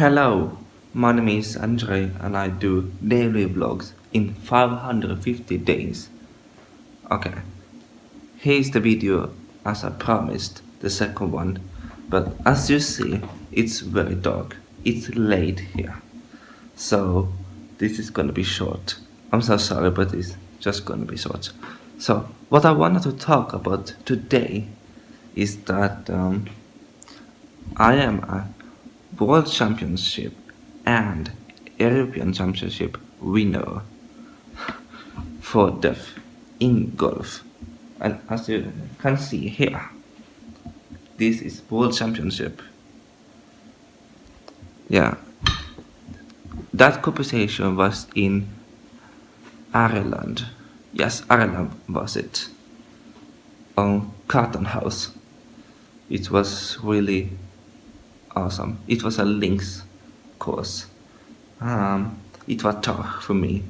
Hello, my name is Andre and I do daily vlogs in 550 days. Okay, here's the video as I promised, the second one. But as you see, it's very dark. It's late here. So this is gonna be short. I'm so sorry, but it's just gonna be short. So what I wanted to talk about today is that I am a World Championship and European Championship winner for deaf in golf. And as you can see here, this is World Championship. Yeah, that competition was in Ireland. Yes, Ireland was it. On Carton House. It was really awesome. It was a links course. It was tough for me.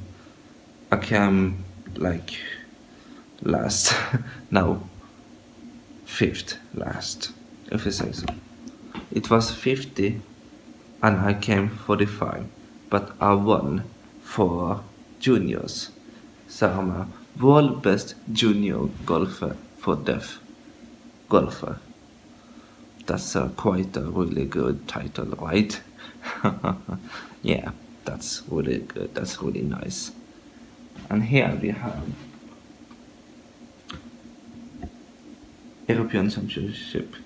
I came like last, no, fifth last, if you say so. It was 50 and I came 45, but I won for juniors. So I'm a world best junior golfer for deaf golfer. That's quite a really good title, right? Yeah, that's really good. That's really nice. And here we have European Championship.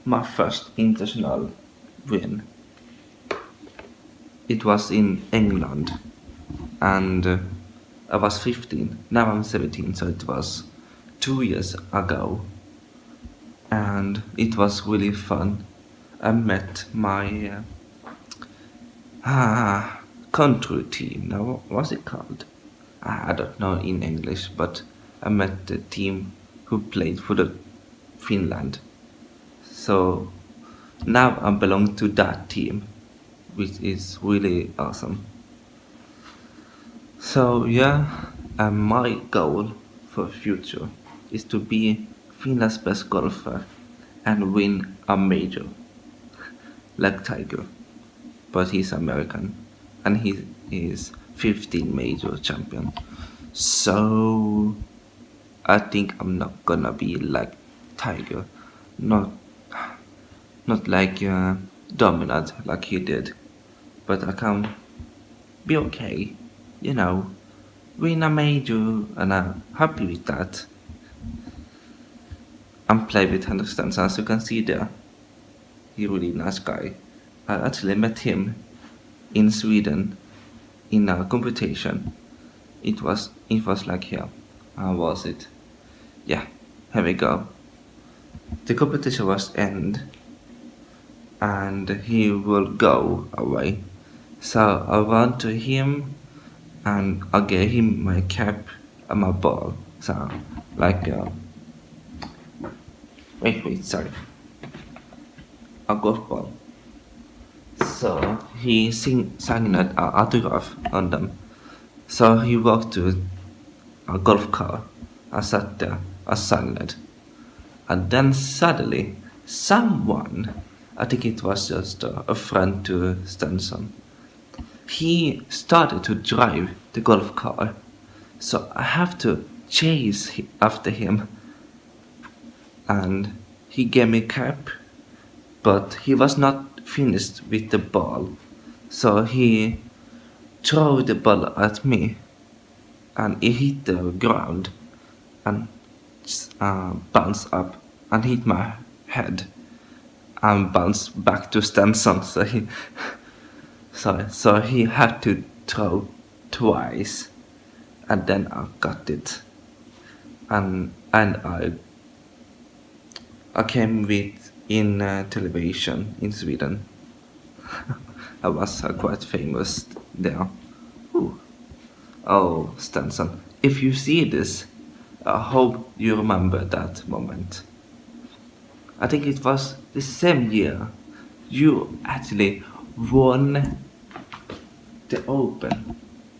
My first international win. It was in England, and I was 15. Now I'm 17, so it was 2 years ago, and it was really fun. I met my country team. Now, what was it called? I don't know in English, but I met the team who played for the Finland. So now I belong to that team, which is really awesome. So yeah, my goal for future is to be Finland's best golfer and win a major, like Tiger. But he's American, and he is 15 major champion. So I think I'm not gonna be like Tiger, not like dominant like he did, but I can be okay, you know, win a major, and I'm happy with that. I'm playing with Henrik Stenson, as you can see there. He's a really nice guy. I actually met him in Sweden in a competition. It was like here. How was it? Yeah, here we go. The competition was end and he will go away. So I went to him and I gave him my cap and my ball. So like wait, sorry. A golf ball. So he signed an autograph on them. So he walked to a golf car. I sat there, I signed it. And then suddenly, someone, I think it was just a friend to Stenson, he started to drive the golf car. So I have to chase after him. And he gave me a cap, but he was not finished with the ball. So he threw the ball at me and it hit the ground and bounced up and hit my head and bounced back to Stenson. So he had to throw twice, and then I got it, and I came with in television in Sweden. I was quite famous there. Ooh. Oh, Stenson, if you see this, I hope you remember that moment. I think it was the same year you actually won the Open,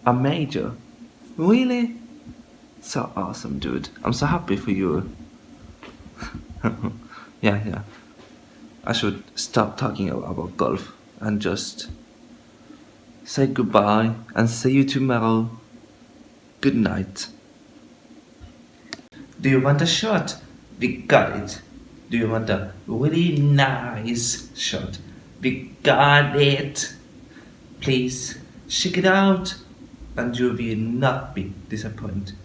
a major. Really? So awesome, dude. I'm so happy for you. Yeah. I should stop talking about golf and just say goodbye and see you tomorrow. Good night. Do you want a shot? We got it. Do you want a really nice shot? We got it. Please check it out and you will not be disappointed.